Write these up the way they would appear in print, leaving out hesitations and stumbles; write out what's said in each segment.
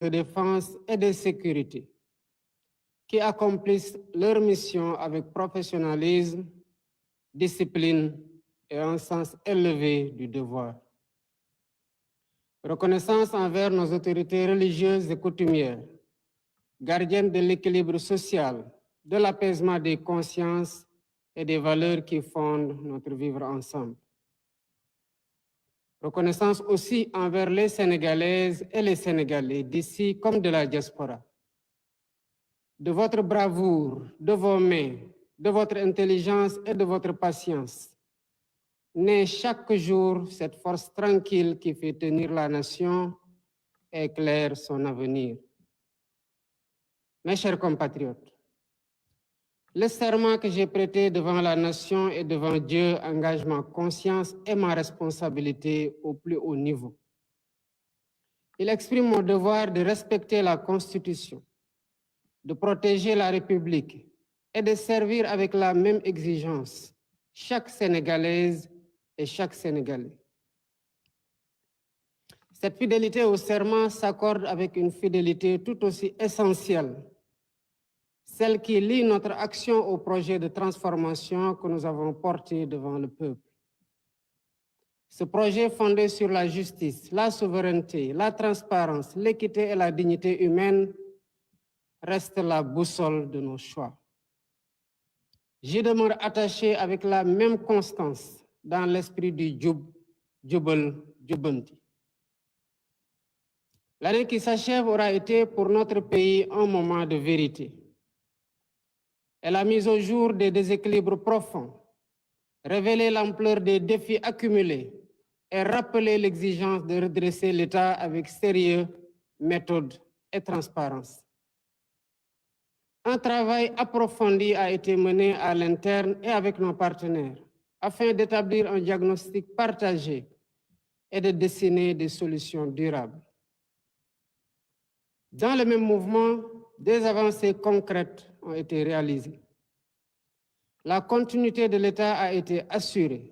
de défense et de sécurité, qui accomplissent leur mission avec professionnalisme, discipline et un sens élevé du devoir. Reconnaissance envers nos autorités religieuses et coutumières, gardiennes de l'équilibre social, de l'apaisement des consciences et des valeurs qui fondent notre vivre ensemble. Reconnaissance aussi envers les Sénégalaises et les Sénégalais d'ici comme de la diaspora. De votre bravoure, de vos mains, de votre intelligence et de votre patience, naît chaque jour cette force tranquille qui fait tenir la nation et éclaire son avenir. Mes chers compatriotes, le serment que j'ai prêté devant la nation et devant Dieu engage ma conscience et ma responsabilité au plus haut niveau. Il exprime mon devoir de respecter la Constitution, de protéger la République et de servir avec la même exigence chaque Sénégalaise et chaque Sénégalais. Cette fidélité au serment s'accorde avec une fidélité tout aussi essentielle, celle qui lie notre action au projet de transformation que nous avons porté devant le peuple. Ce projet fondé sur la justice, la souveraineté, la transparence, l'équité et la dignité humaine reste la boussole de nos choix. J'y demeure attaché avec la même constance dans l'esprit du Djoub, Djoubel, Djoubanti. L'année qui s'achève aura été pour notre pays un moment de vérité. Elle a mis au jour des déséquilibres profonds, révélé l'ampleur des défis accumulés et rappelé l'exigence de redresser l'État avec sérieux, méthode et transparence. Un travail approfondi a été mené à l'interne et avec nos partenaires afin d'établir un diagnostic partagé et de dessiner des solutions durables. Dans le même mouvement, des avancées concrètes ont été réalisées. La continuité de l'État a été assurée,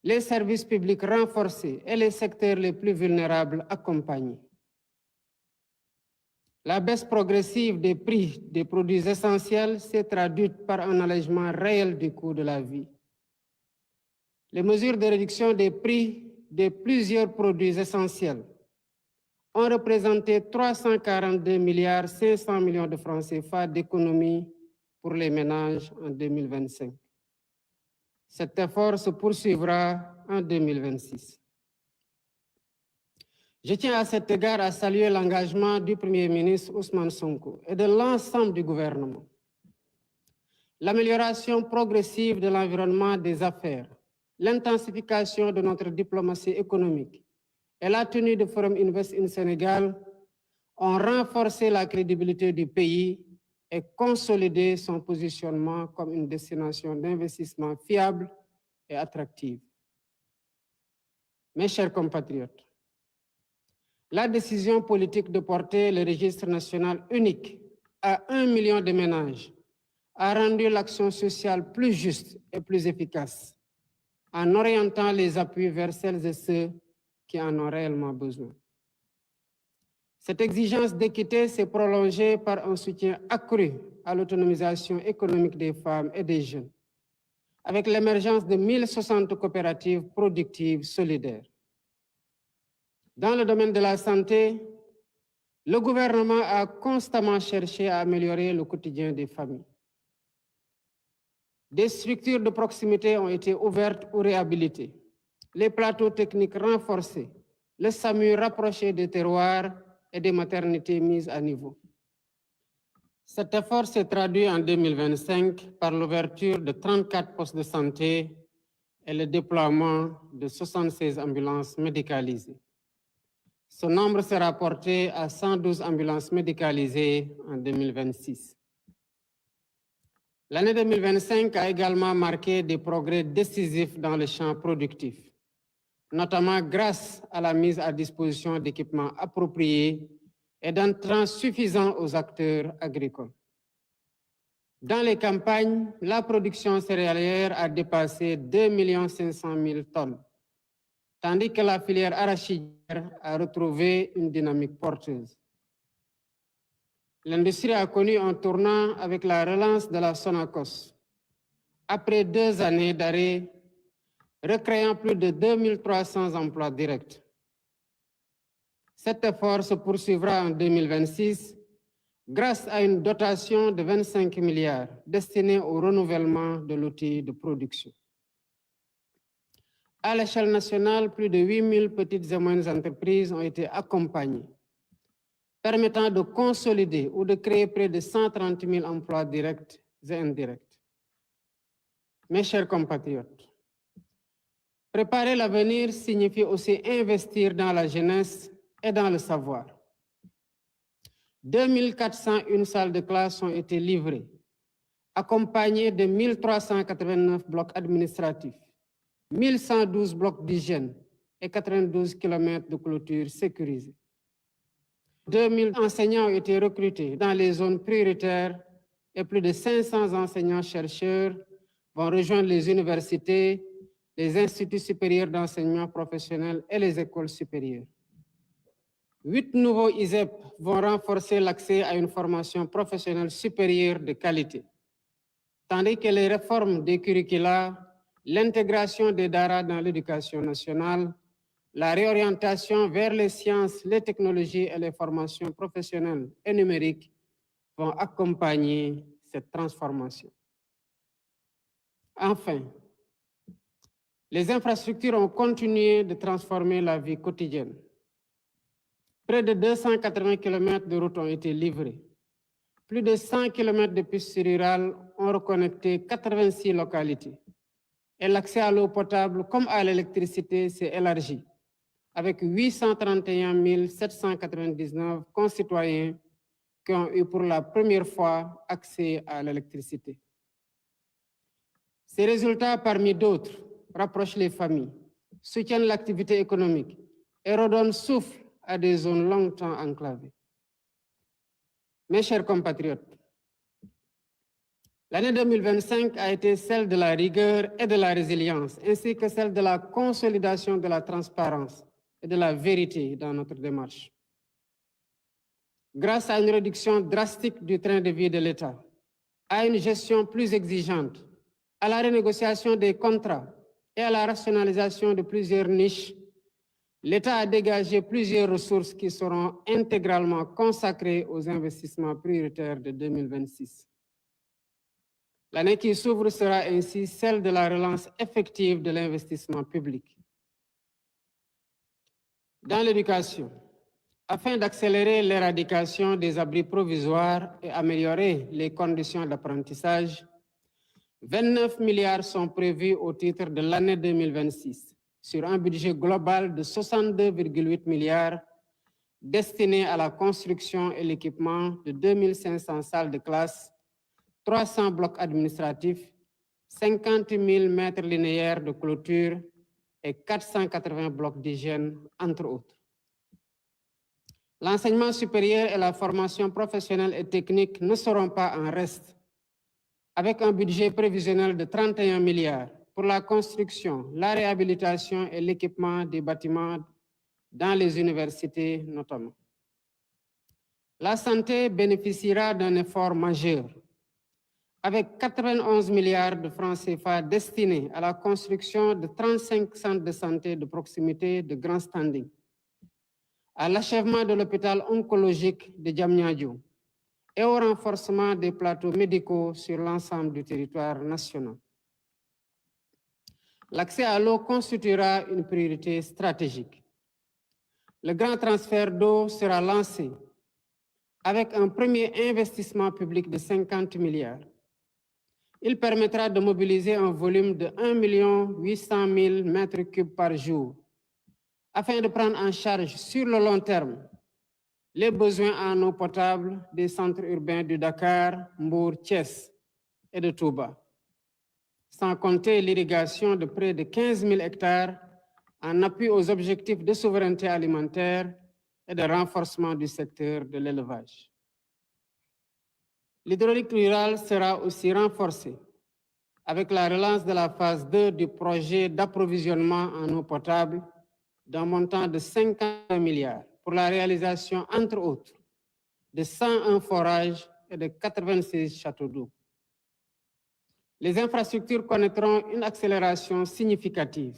les services publics renforcés et les secteurs les plus vulnérables accompagnés. La baisse progressive des prix des produits essentiels s'est traduite par un allègement réel du coût de la vie. Les mesures de réduction des prix de plusieurs produits essentiels ont représenté 342,5 milliards de francs CFA d'économies pour les ménages en 2025. Cet effort se poursuivra en 2026. Je tiens à cet égard à saluer l'engagement du Premier ministre Ousmane Sonko et de l'ensemble du gouvernement. L'amélioration progressive de l'environnement des affaires, l'intensification de notre diplomatie économique et la tenue du Forum Invest in Sénégal ont renforcé la crédibilité du pays et consolidé son positionnement comme une destination d'investissement fiable et attractive. Mes chers compatriotes, la décision politique de porter le registre national unique à 1 million de ménages a rendu l'action sociale plus juste et plus efficace en orientant les appuis vers celles et ceux qui en ont réellement besoin. Cette exigence d'équité s'est prolongée par un soutien accru à l'autonomisation économique des femmes et des jeunes, avec l'émergence de 1060 coopératives productives solidaires. Dans le domaine de la santé, le gouvernement a constamment cherché à améliorer le quotidien des familles. Des structures de proximité ont été ouvertes ou réhabilitées, les plateaux techniques renforcés, le SAMU rapproché des terroirs et des maternités mises à niveau. Cet effort s'est traduit en 2025 par l'ouverture de 34 postes de santé et le déploiement de 76 ambulances médicalisées. Ce nombre sera porté à 112 ambulances médicalisées en 2026. L'année 2025 a également marqué des progrès décisifs dans le champ productif, notamment grâce à la mise à disposition d'équipements appropriés et d'intrants suffisants aux acteurs agricoles. Dans les campagnes, la production céréalière a dépassé 2 500 000 tonnes, tandis que la filière arachidière a retrouvé une dynamique porteuse. L'industrie a connu un tournant avec la relance de la Sonacos. Après 2 années d'arrêt, recréant plus de 2300 emplois directs. Cet effort se poursuivra en 2026 grâce à une dotation de 25 milliards destinée au renouvellement de l'outil de production. À l'échelle nationale, plus de 8000 petites et moyennes entreprises ont été accompagnées, permettant de consolider ou de créer près de 130 000 emplois directs et indirects. Mes chers compatriotes, préparer l'avenir signifie aussi investir dans la jeunesse et dans le savoir. 2401 salles de classe ont été livrées, accompagnées de 1389 blocs administratifs, 1112 blocs d'hygiène et 92 km de clôture sécurisés. 2000 enseignants ont été recrutés dans les zones prioritaires et plus de 500 enseignants-chercheurs vont rejoindre les universités, les instituts supérieurs d'enseignement professionnel et les écoles supérieures. 8 nouveaux ISEP vont renforcer l'accès à une formation professionnelle supérieure de qualité, tandis que les réformes des curricula, l'intégration des DARA dans l'éducation nationale, la réorientation vers les sciences, les technologies et les formations professionnelles et numériques vont accompagner cette transformation. Enfin, les infrastructures ont continué de transformer la vie quotidienne. Près de 280 km de routes ont été livrés. Plus de 100 km de pistes rurales ont reconnecté 86 localités. Et l'accès à l'eau potable comme à l'électricité s'est élargi, avec 831 799 concitoyens qui ont eu pour la première fois accès à l'électricité. Ces résultats, parmi d'autres, rapprochent les familles, soutiennent l'activité économique et redonnent souffle à des zones longtemps enclavées. Mes chers compatriotes, l'année 2025 a été celle de la rigueur et de la résilience, ainsi que celle de la consolidation de la transparence et de la vérité dans notre démarche. Grâce à une réduction drastique du train de vie de l'État, à une gestion plus exigeante, à la renégociation des contrats et à la rationalisation de plusieurs niches, l'État a dégagé plusieurs ressources qui seront intégralement consacrées aux investissements prioritaires de 2026. L'année qui s'ouvre sera ainsi celle de la relance effective de l'investissement public. Dans l'éducation, afin d'accélérer l'éradication des abris provisoires et améliorer les conditions d'apprentissage, 29 milliards sont prévus au titre de l'année 2026, sur un budget global de 62,8 milliards destiné à la construction et l'équipement de 2500 salles de classe, 300 blocs administratifs, 50 000 mètres linéaires de clôture et 480 blocs d'hygiène, entre autres. L'enseignement supérieur et la formation professionnelle et technique ne seront pas en reste, avec un budget prévisionnel de 31 milliards pour la construction, la réhabilitation et l'équipement des bâtiments dans les universités notamment. La santé bénéficiera d'un effort majeur, avec 91 milliards de francs CFA destinés à la construction de 35 centres de santé de proximité de grand standing, à l'achèvement de l'hôpital oncologique de Diamniadio et au renforcement des plateaux médicaux sur l'ensemble du territoire national. L'accès à l'eau constituera une priorité stratégique. Le grand transfert d'eau sera lancé avec un premier investissement public de 50 milliards. Il permettra de mobiliser un volume de 1 800 000 mètres cubes par jour afin de prendre en charge sur le long terme les besoins en eau potable des centres urbains de Dakar, Mbour, Thiès et de Touba, sans compter l'irrigation de près de 15 000 hectares en appui aux objectifs de souveraineté alimentaire et de renforcement du secteur de l'élevage. L'hydraulique rurale sera aussi renforcée avec la relance de la phase 2 du projet d'approvisionnement en eau potable d'un montant de 50 milliards pour la réalisation, entre autres, de 101 forages et de 96 châteaux d'eau. Les infrastructures connaîtront une accélération significative.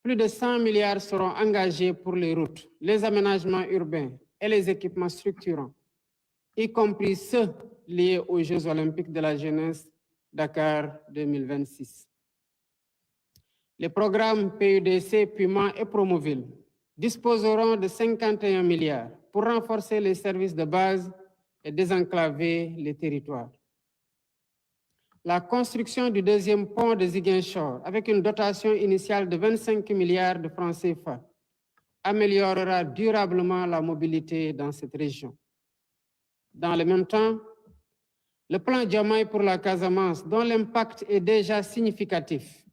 Plus de 100 milliards seront engagés pour les routes, les aménagements urbains et les équipements structurants, y compris ceux liés aux Jeux olympiques de la jeunesse Dakar 2026. Les programmes PUDC, Puma et Promoville disposeront de 51 milliards pour renforcer les services de base et désenclaver les territoires. La construction du deuxième pont de Ziguinchor, avec une dotation initiale de 25 milliards de francs CFA, améliorera durablement la mobilité dans cette région. Dans le même temps, le plan Diomaye pour la Casamance, dont l'impact est déjà significatif,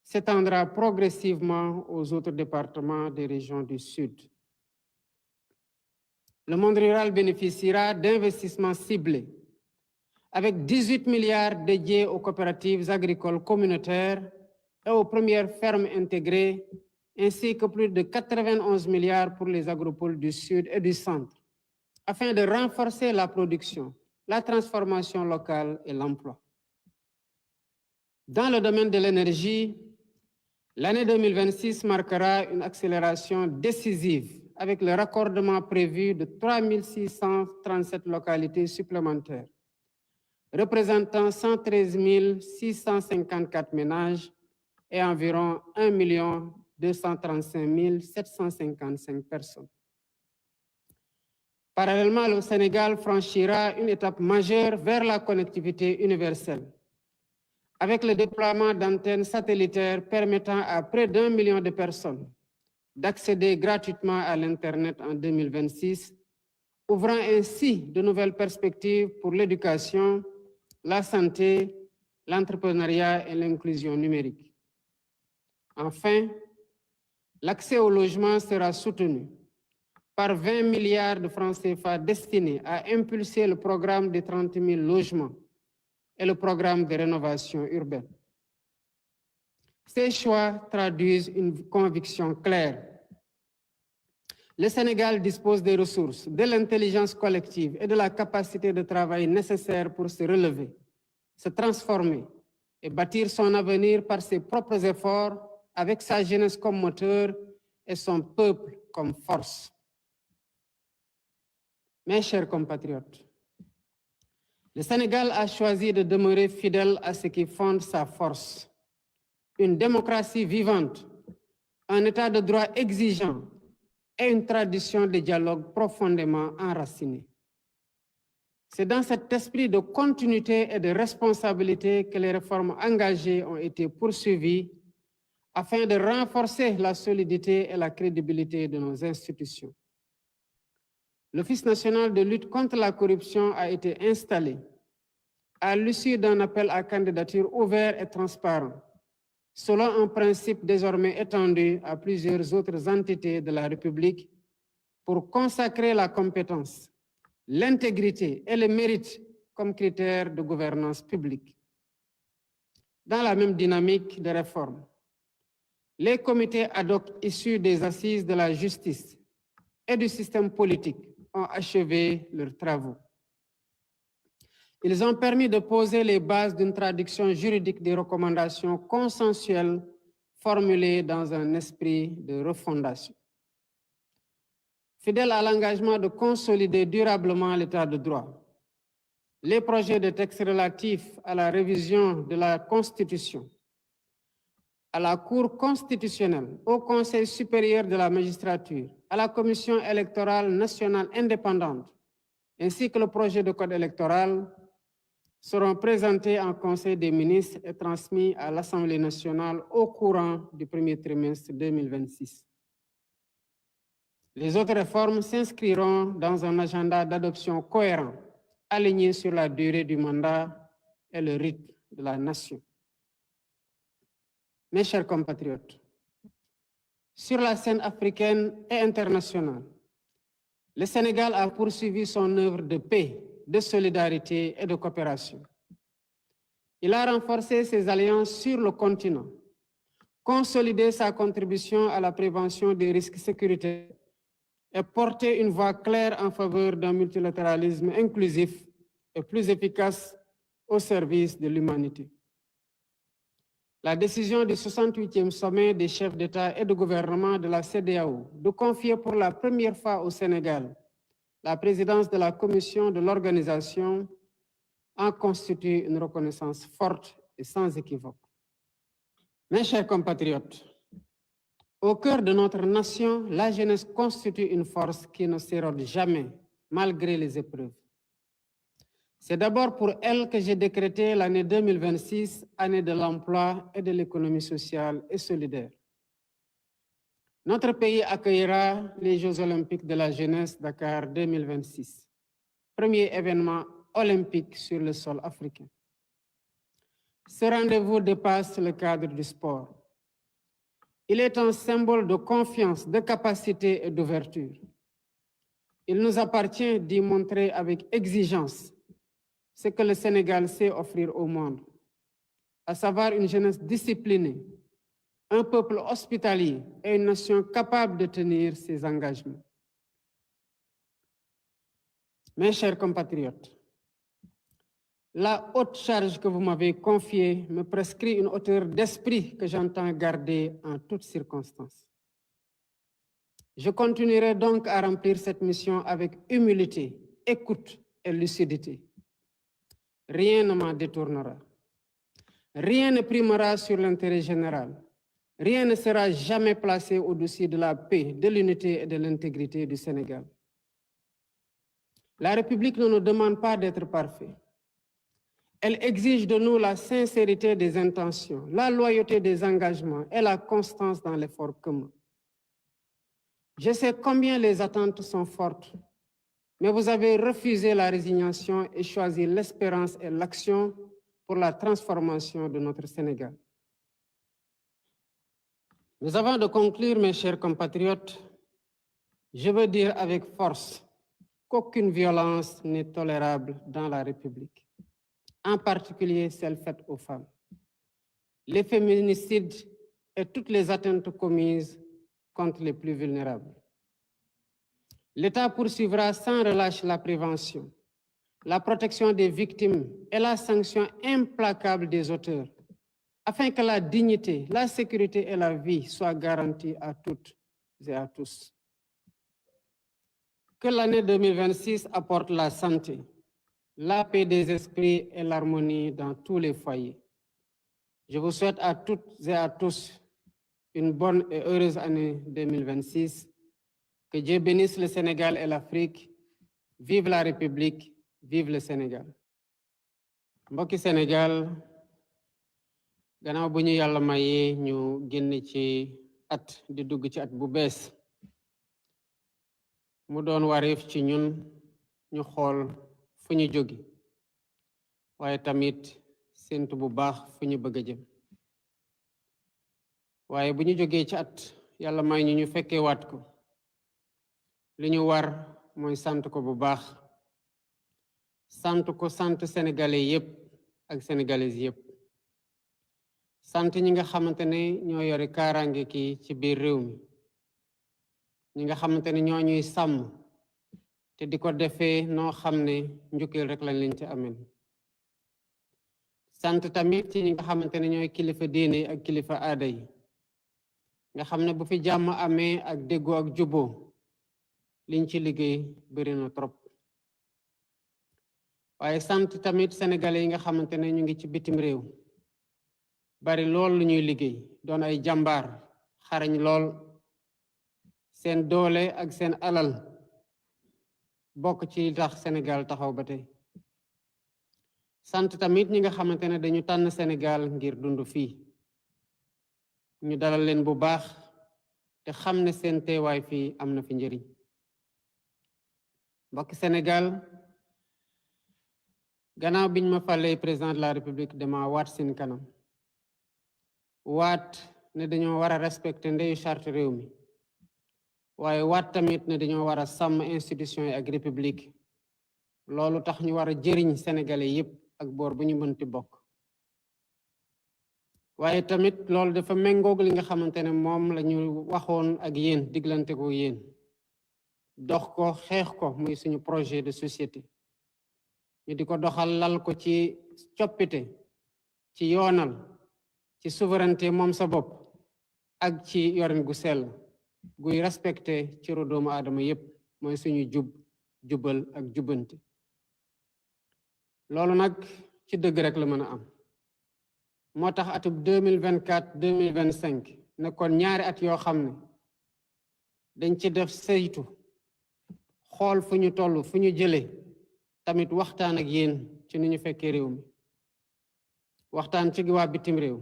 s'étendra progressivement aux autres départements des régions du Sud. Le monde rural bénéficiera d'investissements ciblés, avec 18 milliards dédiés aux coopératives agricoles communautaires et aux premières fermes intégrées, ainsi que plus de 91 milliards pour les agropoles du Sud et du Centre, afin de renforcer la production, la transformation locale et l'emploi. Dans le domaine de l'énergie, l'année 2026 marquera une accélération décisive avec le raccordement prévu de 3637 localités supplémentaires, représentant 113 654 ménages et environ 1 235 755 personnes. Parallèlement, le Sénégal franchira une étape majeure vers la connectivité universelle, avec le déploiement d'antennes satellitaires permettant à près d'1 million de personnes d'accéder gratuitement à l'Internet en 2026, ouvrant ainsi de nouvelles perspectives pour l'éducation, la santé, l'entrepreneuriat et l'inclusion numérique. Enfin, l'accès au logement sera soutenu par 20 milliards de francs CFA destinés à impulser le programme de 30 000 logements et le programme de rénovation urbaine. Ces choix traduisent une conviction claire. Le Sénégal dispose des ressources, de l'intelligence collective et de la capacité de travail nécessaires pour se relever, se transformer et bâtir son avenir par ses propres efforts, avec sa jeunesse comme moteur et son peuple comme force. Mes chers compatriotes, le Sénégal a choisi de demeurer fidèle à ce qui fonde sa force. Une démocratie vivante, un état de droit exigeant et une tradition de dialogue profondément enracinée. C'est dans cet esprit de continuité et de responsabilité que les réformes engagées ont été poursuivies afin de renforcer la solidité et la crédibilité de nos institutions. L'Office national de lutte contre la corruption a été installé à l'issue d'un appel à candidature ouvert et transparent, selon un principe désormais étendu à plusieurs autres entités de la République, pour consacrer la compétence, l'intégrité et le mérite comme critères de gouvernance publique. Dans la même dynamique de réforme, les comités ad hoc issus des assises de la justice et du système politique ont achevé leurs travaux. Ils ont permis de poser les bases d'une traduction juridique des recommandations consensuelles formulées dans un esprit de refondation. Fidèle à l'engagement de consolider durablement l'état de droit, les projets de textes relatifs à la révision de la Constitution, à la Cour constitutionnelle, au Conseil supérieur de la magistrature, à la Commission électorale nationale indépendante, ainsi que le projet de code électoral, seront présentés en Conseil des ministres et transmis à l'Assemblée nationale au courant du premier trimestre 2026. Les autres réformes s'inscriront dans un agenda d'adoption cohérent, aligné sur la durée du mandat et le rythme de la nation. Mes chers compatriotes, sur la scène africaine et internationale, le Sénégal a poursuivi son œuvre de paix, de solidarité et de coopération. Il a renforcé ses alliances sur le continent, consolidé sa contribution à la prévention des risques sécuritaires et porter une voix claire en faveur d'un multilatéralisme inclusif et plus efficace au service de l'humanité. La décision du 68e sommet des chefs d'État et de gouvernement de la CEDEAO de confier pour la première fois au Sénégal la présidence de la commission de l'organisation en constitue une reconnaissance forte et sans équivoque. Mes chers compatriotes, au cœur de notre nation, la jeunesse constitue une force qui ne s'érode jamais, malgré les épreuves. C'est d'abord pour elle que j'ai décrété l'année 2026, année de l'emploi et de l'économie sociale et solidaire. Notre pays accueillera les Jeux olympiques de la jeunesse Dakar 2026, premier événement olympique sur le sol africain. Ce rendez-vous dépasse le cadre du sport. Il est un symbole de confiance, de capacité et d'ouverture. Il nous appartient d'y montrer avec exigence ce que le Sénégal sait offrir au monde, à savoir une jeunesse disciplinée, un peuple hospitalier et une nation capable de tenir ses engagements. Mes chers compatriotes, la haute charge que vous m'avez confiée me prescrit une hauteur d'esprit que j'entends garder en toutes circonstances. Je continuerai donc à remplir cette mission avec humilité, écoute et lucidité. Rien ne m'en détournera. Rien ne primera sur l'intérêt général. Rien ne sera jamais placé au-dessus de la paix, de l'unité et de l'intégrité du Sénégal. La République ne nous demande pas d'être parfaits. Elle exige de nous la sincérité des intentions, la loyauté des engagements et la constance dans l'effort commun. Je sais combien les attentes sont fortes, mais vous avez refusé la résignation et choisi l'espérance et l'action pour la transformation de notre Sénégal. Mais avant de conclure, mes chers compatriotes, je veux dire avec force qu'aucune violence n'est tolérable dans la République, en particulier celle faite aux femmes. Les féminicides et toutes les atteintes commises contre les plus vulnérables. L'État poursuivra sans relâche la prévention, la protection des victimes et la sanction implacable des auteurs, afin que la dignité, la sécurité et la vie soient garanties à toutes et à tous. Que l'année 2026 apporte la santé, la paix des esprits et l'harmonie dans tous les foyers. Je vous souhaite à toutes et à tous une bonne et heureuse année 2026. Que Dieu bénisse le Sénégal et l'Afrique. Vive la République, vive le Sénégal. Mbokki Sénégal, gannaaw bu ñu Yàlla mayee ñu génn ci at di dugg ci at bu bees mu doon wareef ci ñun ñu xool fu ñu jóge waaye tamit séntu bu baax fu ñu bëgg a jëm waaye bu ñu jógee ci at Yàlla may ñu fekkee waat ko li ñu war mooy sant ko bu baax sant ko sant sénégalais yépp ak sénégalaises yépp sant ñi nga xamante ne ñoo yore kaaraange ki ci biir réew mi ñi nga xamante ne ñoo ñuy sàmm te di ko defee noo xam ne njukkeel rek lañ leen ci ameen sant tamit ci ñi nga xamante ne ñooy kilifa diine ak kilifa aada yi nga xam ne bu fi jàmm amee ak déggoo ak juboo liñ ci liggéey bëri na trop waaye sant tamit sénégalais yi nga xamante ne ñu ngi ci bitim réew bari lool lu ñuy liggéey doon ay jàmbaar xarañ lool seen doole ak seen alal bokk ci tax Sénégal taxaw ba tey sant tamit ñi nga xamante ne dañu tànn Sénégal ngir dund fii ñu dalal leen bu baax te xam ne seen teewaay fii am na fi njëriñ mbokk Sénégal gannaaw biñ ma falee président de la République dama waat seen kanam waat ne dañoo war a respecter ndeyu charte réew mi waaye waat tamit ne dañoo war a sàmm institution yi ak république loolu tax ñu war a jëriñ sénégalais yépp ak boor bu ñu mënti bokk waaye tamit loolu dafa méngoog li nga xamante ne moom la ñu waxoon ak yéen diglante ko yéen dox ko xeex ko muy suñu projet de société ñu di ko doxal lal ko ci coppite ci yoonal ci souveraineté moom sa bopp ak ci yorin gu sell guy respecté ci doomu aadama yépp mooy suñu jubal ak jubbanti loolu nag ci dëgg rek la mën a am moo tax atub 2024-2025 nekkoon ñaari at yoo xam ne dañ ci def saytu xool fu ñu toll fu ñu jëlee tamit waxtaan ak yéen ci ni ñu fekkee réew mi waxtaan ci waa bitim réew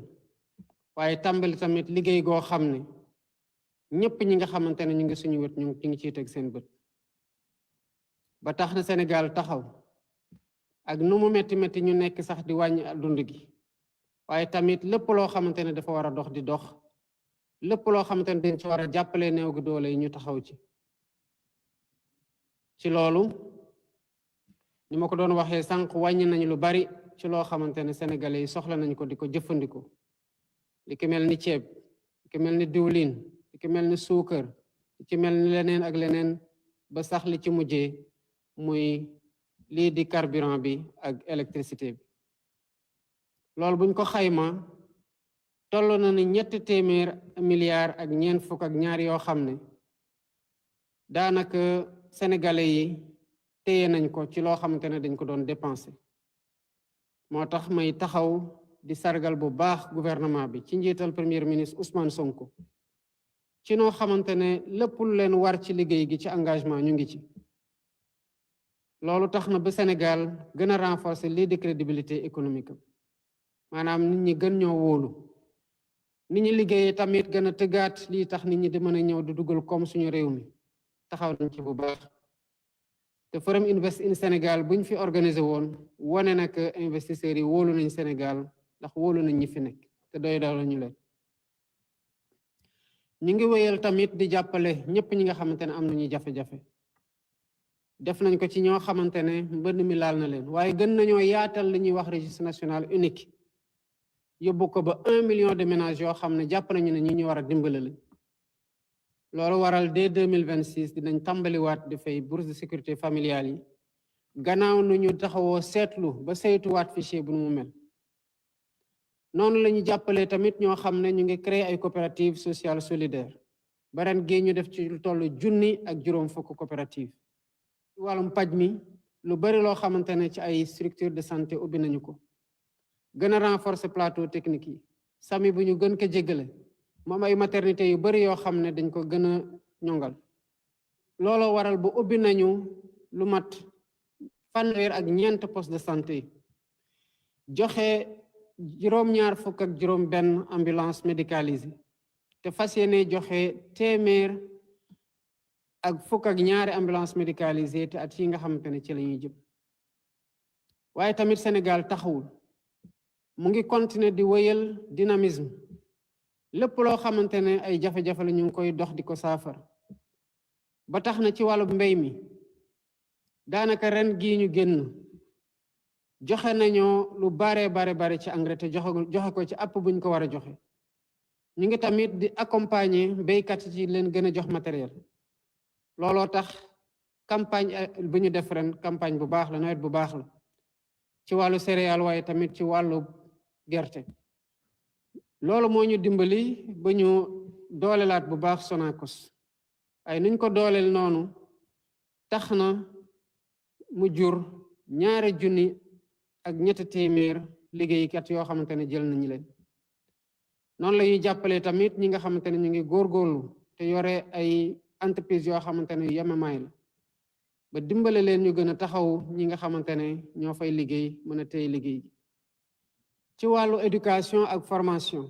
waaye tàmbali tamit liggéey goo xam ne ñépp ñi nga xamante ne ñu ngi suñu wet ñu ngi ciy teg seen bët ba tax na Sénégal taxaw ak nu mu metti metti ñu nekk sax di wàññi dund gi waaye tamit lépp loo xamante ne dafa war a dox di dox lépp loo xamante ne dañ ci war a jàppale néew gi doole yi ñu taxaw ci loolu ni ma ko doon waxee sànq wàññi nañu lu bari ci loo xamante ne sénégalais yi soxla nañ ko di ko jëfandikoo li ki mel ni ceeb li ki mel ni diwlin li ki mel ni suukar li ci mel ni leneen ak leneen ba sax li ci mujjee muy lii di carburant bi ak électricité bi loolu buñ ko xayma toll na ni 300 milliards ak ñeent fukk ak ñaar yoo xam ne daanaka sénégalais yi téye nañ ko ci loo xamante ne dañ ko doon dépensé moo tax may taxaw di sargal bu baax gouvernement bi ci njiital premier ministre Ousmane Sonko ci noo xamante ne lépp lu leen war ci liggéey gi ci engagement ñu ngi ci loolu tax na ba Sénégal gën a renforcer lii di crédibilité économique maanaam nit ñi gën ñoo wóolu nit ñi liggéeyee tamit gën a tëggaat lii tax nit ñi di mën a ñëw di dugal comme suñu réew mi taxaw nañ ci bu baax te Forum Invest in Sénégal buñ fi organisé woon wane na que investisseurs yi wóolu nañ Sénégal ndax wóolu nañ ñi fi nekk te doy daal ñu leen ñu ngi wéyal tamit di jàppale ñëpp ñi nga xamante ne am nañu jafe-jafe def nañ ko ci ñoo xamante ne mbënd mi laal na leen waaye gën nañoo yaatal li ñuy wax registre national unique yóbbu ko ba 1 million de ménages yoo xam ne jàpp nañu ne ñi ñu war a dimbale la loolu waral dès 2026 dinañ tàmbaliwaat di fay bourse de sécurité familiale yi gannaaw nu ñu taxawoo seetlu ba saytuwaat fichier bu nu mu mel noonu la ñu jàppalee tamit ñoo xam ne ñu ngi créer ay coopérative sociale solidaire ba ren gi ñu def ci lu toll 1,050 coopérative wàllum paj mi lu bari loo xamante ne ci ay structure de santé ubbi nañu ko gën a renforcer plateau technique yi sami bu ñu gën ko jéggale moom ay maternité yu bari yoo xam ne dañ ko gën a ñongal looloo waral bu ubbi nañu lu mat 4 poste de santé joxe 241 ambulance médicalisée te fas yéene joxe 102 ambulance médicalisée te at yi nga xamante ne ci la ñuy jëm waaye tamit Sénégal taxawul mu ngi continuer di wéyal dynamisme lépp loo xamante ne ay jafe-jafe la ñu ngi koy dox di ko saafara ba tax na ci wàllu mbéy mi daanaka ren gii ñu génn joxe nañoo lu bare ci engrais te joxe ko ci app buñ ko war a joxe ñu ngi tamit di accompagner béykat yi ci leen gën a jox matériel looloo tax campagne bu ñu def ren campagne bu baax la nawet bu baax la ci wàllu céréales waaye tamit ci wàllu gerte loolu moo ñu dimbali ba ñu doolelaat bu baax Sonacos ay nuñ ko dooleel noonu tax na mu jur 2,300 liggéeykat yoo xamante ne jël nañu leen noonu la ñuy jàppalee tamit ñi nga xamante ne ñu ngi góorgóorlu te yore ay entreprise yoo xamante ne yemamaay la ba dimbale leen ñu gën a taxaw ñi nga xamante ne ñoo fay liggéey mën a téye liggéey gi ci wàllu éducation ak formation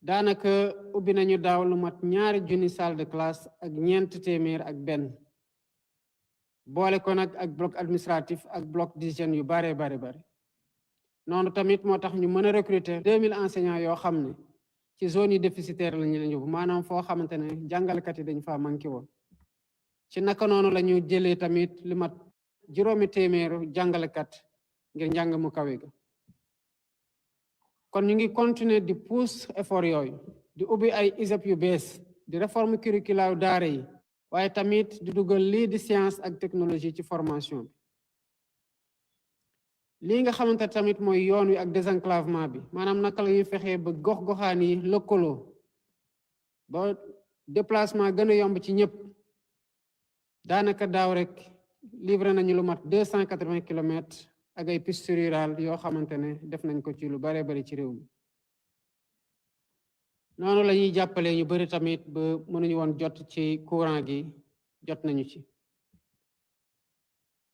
daanaka ubbi nañu daaw lu mat 2,000 salle de classe ak 401 boole ko nag ak bloc administratif ak bloc d'hygiène yu bare noonu tamit moo tax ñu mën a recruter 2000 enseignants yoo xam ne ci zone yi déficitaire la ñu leen yóbbu maanaam foo xamante ne jàngalekat yi dañ faa manqué woon ci naka noonu la ñu jëlee tamit lu mat 800 jàngalekat ngir njàng mu kawe ga kon ñu ngi continuer di pousse effort yooyu di ubbi ay ISEP yu bees di réforme curriculaire daara yi waaye tamit di dugal lii di science ak technologie ci formation bi. lii nga xamante tamit mooy yoon wi ak désenclavement bi maanaam naka la ñuy fexee ba gox-goxaan yi lëkkaloo ba déplacement gën a yomb ci ñëpp. daanaka daaw rek livré nañu lu mat 280 kilomètres ak ay pistes rurales yoo xamante ne def nañ ko ci lu bare bari ci réew mi. noonu la ñuy jàppale ñu bari tamit ba mënuñu woon jot ci courant gi jot nañu ci.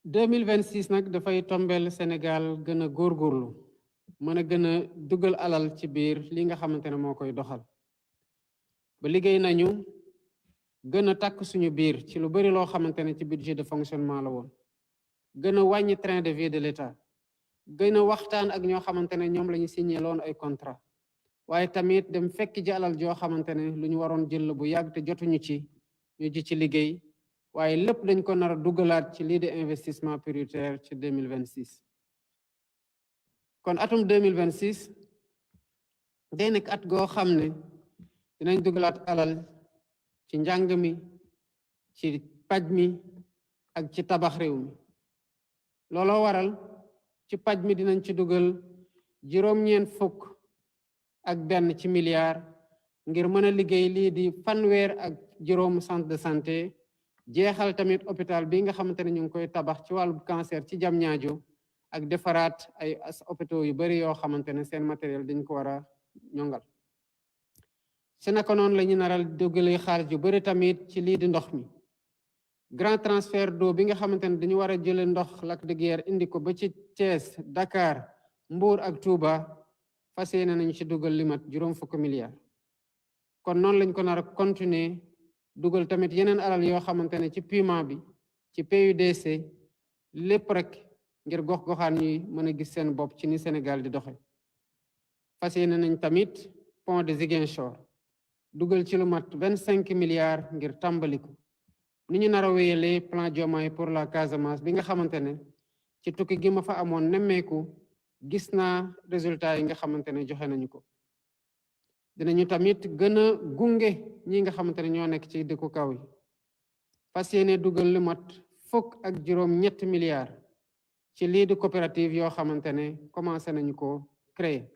2026 nag dafay tombeel Sénégal gën a góorgóorlu mën a gën a dugal alal ci biir li nga xamante ne moo koy doxal ba liggéey nañu gën a takk suñu biir ci lu bari loo xamante ne ci budget de fonctionnement la woon gën a wàññi train de vie de l'État gën a waxtaan ak ñoo xamante ne ñoom la ñu signé loon ay contrat waaye tamit dem fekk ji alal joo xamante ne lu ñu waroon jël bu yàgg te jotuñu ci ñu ji ci liggéey waaye lépp dañ ko nar a dugalaat ci lii de investissement prioritaire ci 2026. kon atum 2026 day nekk at goo xam ne dinañ dugalaat alal ci njàng mi ci paj mi ak ci tabax réew mi. looloo waral ci paj mi dinañ ci dugal juróom-ñeent fukk ak benn ci milliard ngir mën a liggéey lii di fanweer ak juróom centre de santé jeexal tamit hôpital bi nga xamante ne ñu ngi koy tabax ci wàllu cancer ci Diamniadio ak defaraat ay hôpitaux yu bari yoo xamante ne seen matériel dañ ko war a ñongal. si naka noonu la ñu naral dugalee xaalis yu bari tamit ci lii di ndox mi grand transfert d'eau bi nga xamante ne dañu war a jële ndox Lac de Guiers indi ko ba ci Thiès Dakar Mbour ak Touba fas yéene nañu ci dugal limat juróom fukk milliards. kon noonu lañ ko nar a continuer dugal tamit yeneen alal yoo xamante ne ci PUMA bi ci PUDC lépp rek ngir gox-goxaan yi mën a gis seen bopp ci ni Sénégal di doxe fas yéene nañ tamit pont de Ziguinchor dugal ci lu mat 25 milliards ngir tàmbali ko ni ñu nar a wéyalee plan Diomaye pour la Casamance bi nga xamante ne ci tukki gi ma fa amoon nemmeeku gis naa résultat yi nga xamante ne joxe nañu ko. dinañu tamit gën a gunge ñi nga xamante ne ñoo nekk ci dëkku kaw yi fas yéene dugal lu mat fukk ak juróom-ñetti milliards ci lii di coopérative yoo xamante ne commencé nañu ko créer.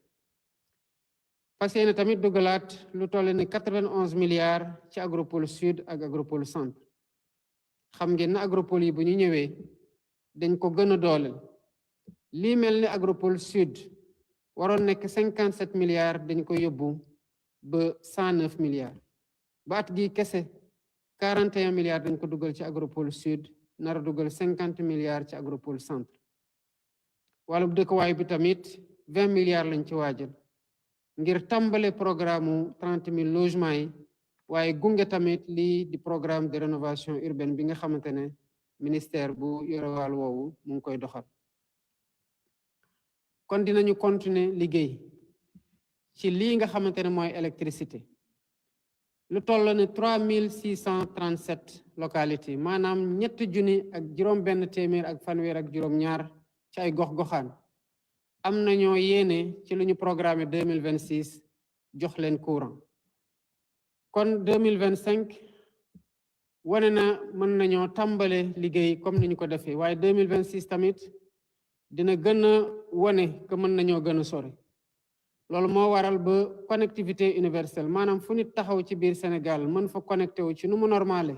fas yéene tamit dugalaat lu toll ni 91 milliards ci agropole sud ak agropole centre. xam ngeen na agropole yi bu ñu ñëwee dañ ko gën a dooleel lii mel ni agropole sud waroon nekk 57 milliards dañ ko yóbbu ba 109 milliards ba at gi kese 41 milliards dañ ko dugal ci agropole sud nar a dugal 50 milliards ci agropole centre. wàllu dëkkuwaay bi tamit 20 milliards lañ ci waajal ngir tàmbale programme 30 000 logements yi waaye gunge tamit lii di programme de rénovation urbaine bi nga xamante ne ministère bu yore wàll woowu mu ngi koy doxal. kon dinañu continuer liggéey ci lii nga xamante ne mooy électricité lu toll ne 3637 localités maanaam ñetti junni ak juróom benn téeméer ak fanweer ak juróom ñaar ci ay gox-goxaan am nañoo yéene ci lu ñu programme 2026 jox leen courant. kon 2025 wane na mën nañoo tàmbale liggéey comme ni ñu ko defee waaye 2026 tamit dina gën a wane que mën nañoo gën a sori. loolu moo waral ba connectivité universelle maanaam fu nit taxaw ci biir Sénégal mën fa connecté wu ci nu mu normale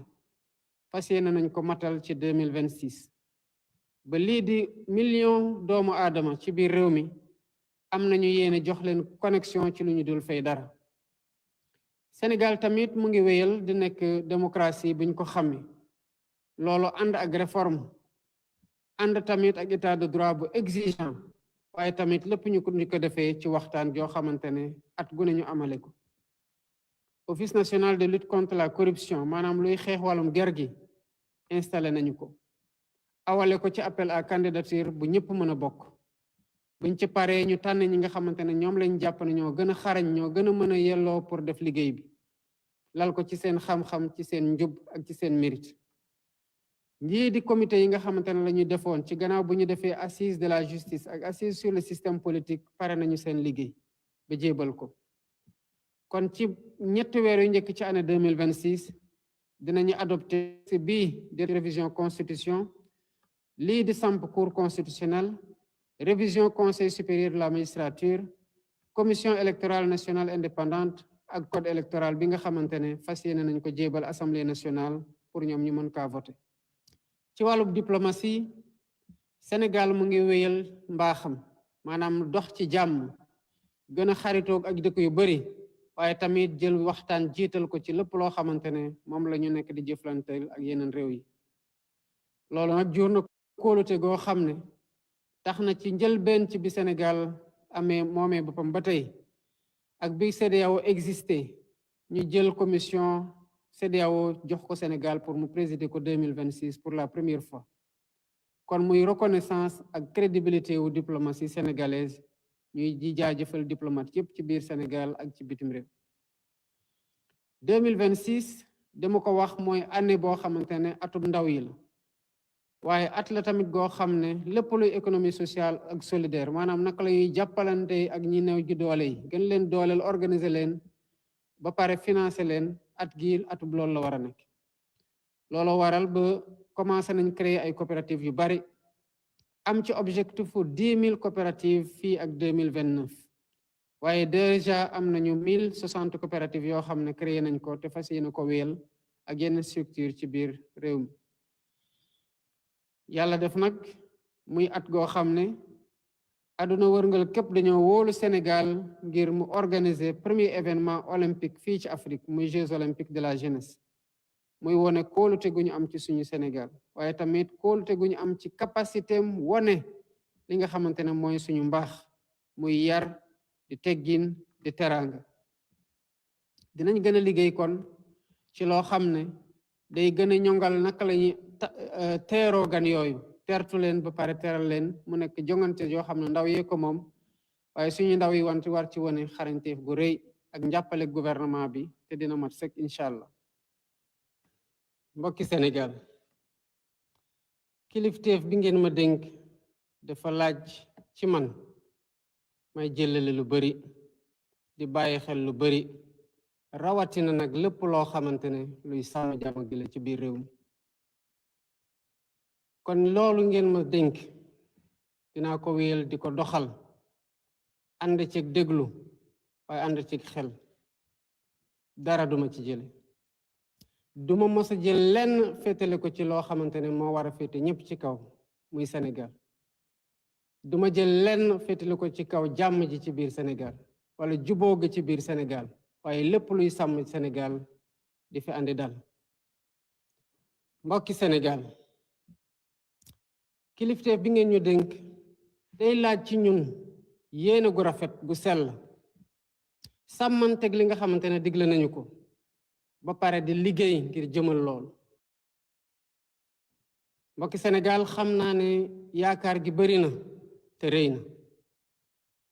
fas yéene nañ ko matal ci 2026 ba lii di million doomu aadama ci biir réew mi am nañu yéene jox leen connexion ci lu ñu dul fay dara. Sénégal tamit mu ngi wéyal di nekk démocratie buñ ko xamee loolu ànd ak réforme ànd tamit ak état de droit bu exigeant waaye tamit lépp ñu ko defee ci waxtaan joo xamante ne at gu ne ñu amale ko. Office national de lutte contre la corruption maanaam luy xeex wàllum ger gi installé nañu ko awale ko ci appel à candidature bu ñëpp mën a bokk buñ ci paree ñu tànn ñi nga xamante ne ñoom lañ jàpp ne ñoo gën a xarañ ñoo gën a mën a yelloo pour def liggéey bi lal ko ci seen xam-xam ci seen njub ak ci seen mérite. lii di comité yi nga xamante ne la ñu defoon ci gannaaw bu ñu defee assise de la justice ak assise sur le système politique pare nañu seen liggéey ba jébal ko. kon ci ñetti weer yu njëkk ci année 2026 dinañu adopté ci bii de révision constitution lii di samp cour constitutionnelle, révision conseil supérieur de la magistrature, commission électorale nationale indépendante ak code électoral bi nga xamante ne fas yéene nañ ko jébal assemblée nationale pour ñoom ñu mën kaa voter. ci wàllub diplomatie Sénégal mu ngi wéyal mbaaxam maanaam dox ci jàmm gën a xaritoog ak dëkk yu bari waaye tamit jël waxtaan jiital ko ci lépp loo xamante ne moom la ñu nekk di jëflanteel ak yeneen réew yi. loolu nag jur na kóolute goo xam ne tax na ci njëlbeen ci bi Sénégal amee moomee boppam ba tey ak bi CEDEAO existé ñu jël commission CEDEAO jox ko Sénégal pour mu présider ko 2026 pour la première fois. kon muy reconnaissance ak crédibilité wu diplomatie sénégalaise ñuy ji jaajëfal diplomate yépp ci biir Sénégal ak ci bitim réew. 2026 dama ko wax mooy année boo xamante ne atum ndaw yi la waaye at la tamit goo xam ne lépp luy économie sociale ak solidaire maanaam naka la ñuy jàppalante ak ñi néew ji doole yi gën leen dooleel organiser leen ba pare financer leen at gii atub loolu la war a nekk. loolu waral ba commencé nañ créer ay coopératives yu bari am ci objectif 10 000 coopératives fii ak 2029 waaye déjà am nañu 1060 coopératives yoo xam ne créé nañ ko te fas yéene ko wéyal ak yenn structure ci biir réew mi. yàlla def nag muy at goo xam ne àdduna wërngal képp dañoo wóolu Sénégal ngir mu organiser premier événement olympique fii ci Afrique muy Jeux olympiques de la jeunesse. muy wone kóolute gu ñu am ci suñu Sénégal waaye tamit kóolute gu ñu am ci capacité am wone li nga xamante ne mooy suñu mbaax muy yar di teggin di teraanga. dinañ gën a liggéey kon ci loo xam ne day gën a ñongal naka la ñuy teeroo gan yooyu tertu leen ba pare teral leen mu nekk jongante yoo xam ne ndaw yee ko moom waaye suñu ndaw yi wanti war ci wone xarañteef gu rëy ak njàppale gouvernement bi te dina mat sëkk incha allah. mbokki Sénégal kilifteef bi ngeen ma dénk dafa laaj ci man may jëlale lu bari di bàyyi xel lu bari rawatina nag lépp loo xamante ne luy sàmm jàmm gi la ci biir réew mi. kon loolu ngeen ma dénk dinaa ko wéyal di ko doxal ànd ci déglu waaye ànd ci xel dara duma ci jële duma mos a jël lenn féetale ko ci loo xamante ne moo war a féete ñëpp ci kaw muy Sénégal duma jël lenn féetale ko ci kaw jàmm ji ci biir Sénégal wala jubóo ga ci biir Sénégal waaye lépp luy sàmm Sénégal di fi andi dal. mbokki Sénégal kilifteef bi ngeen ñu dénk day laaj ci ñun yéene gu rafet gu sell sàmmanteeg li nga xamante ne digle nañu ko ba pare di liggéey ngir jëmal lool. mbokki Sénégal xam naa ne yaakaar gi bari na te rëy na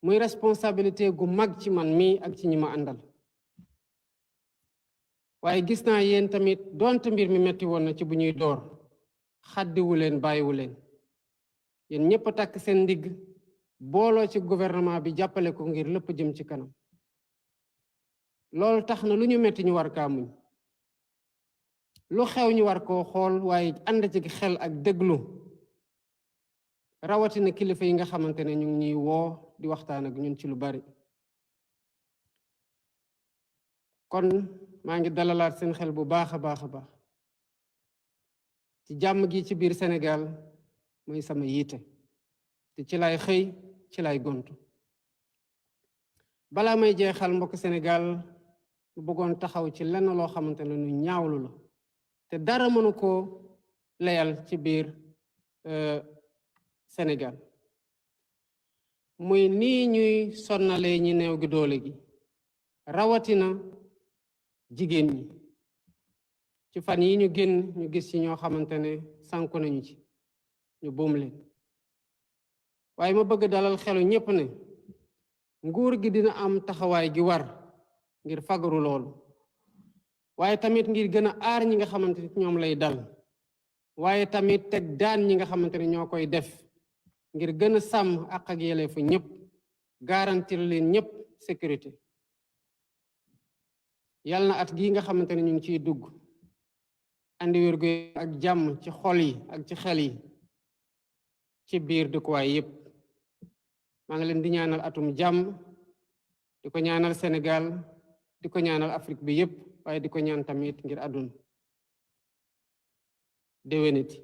muy responsabilité gu mag ci man mii ak ci ñi ma àndal waaye gis naa yéen tamit donte mbir mi metti woon na ci bu ñuy door xaddiwu leen bàyyiwu leen yéen ñëpp a takk seen ndigg booloo ci gouvernement bi jàppale ko ngir lépp jëm ci kanam. loolu tax na lu ñu metti ñu war kaa muñ lu xew ñu war koo xool waaye ànd ci xel ak déglu rawatina kilifa yi nga xamante ne ñu ngi ñuy woo di waxtaan ak ñun ci lu bari. kon maa ngi dalalaat seen xel bu baax a baax a baax ci jàmm gi ci biir Sénégal mooy sama yiite te ci lay xëy ci lay gontu. balaa may jeexal mbokk Sénégal lu bëggoon taxaw ci lenn loo xamante ne lu ñaawlu la te dara mënu koo layal ci biir Sénégal muy nii ñuy sonnalee ñi néew gi doole gi rawatina jigéen ñi. ci fan yi ñu génn ñu gis ci ñoo xamante ne sànku nañu ci ñu boom leen waaye ma bëgg dalal xelu ñépp ne nguur gi dina am taxawaay gi war ngir fagaru loolu waaye tamit ngir gën a aar ñi nga xamante ne ñoom lay dal waaye tamit teg daan ñi nga xamante ne ñoo koy def ngir gën a sàmm àq ak yelleefu ñépp garantir leen ñépp sécurité. yàlla na at gii nga xamante ne ñu ngi ciy dugg andi wérgu ak jàmm ci xol yi ak ci xel yi ci biir dëkkuwaay yépp maa ngi leen di ñaanal atum jàmm di ko ñaanal Sénégal di ko ñaanal Afrique bi yépp waaye di ko ñaan tamit ngir àdduna déwéniti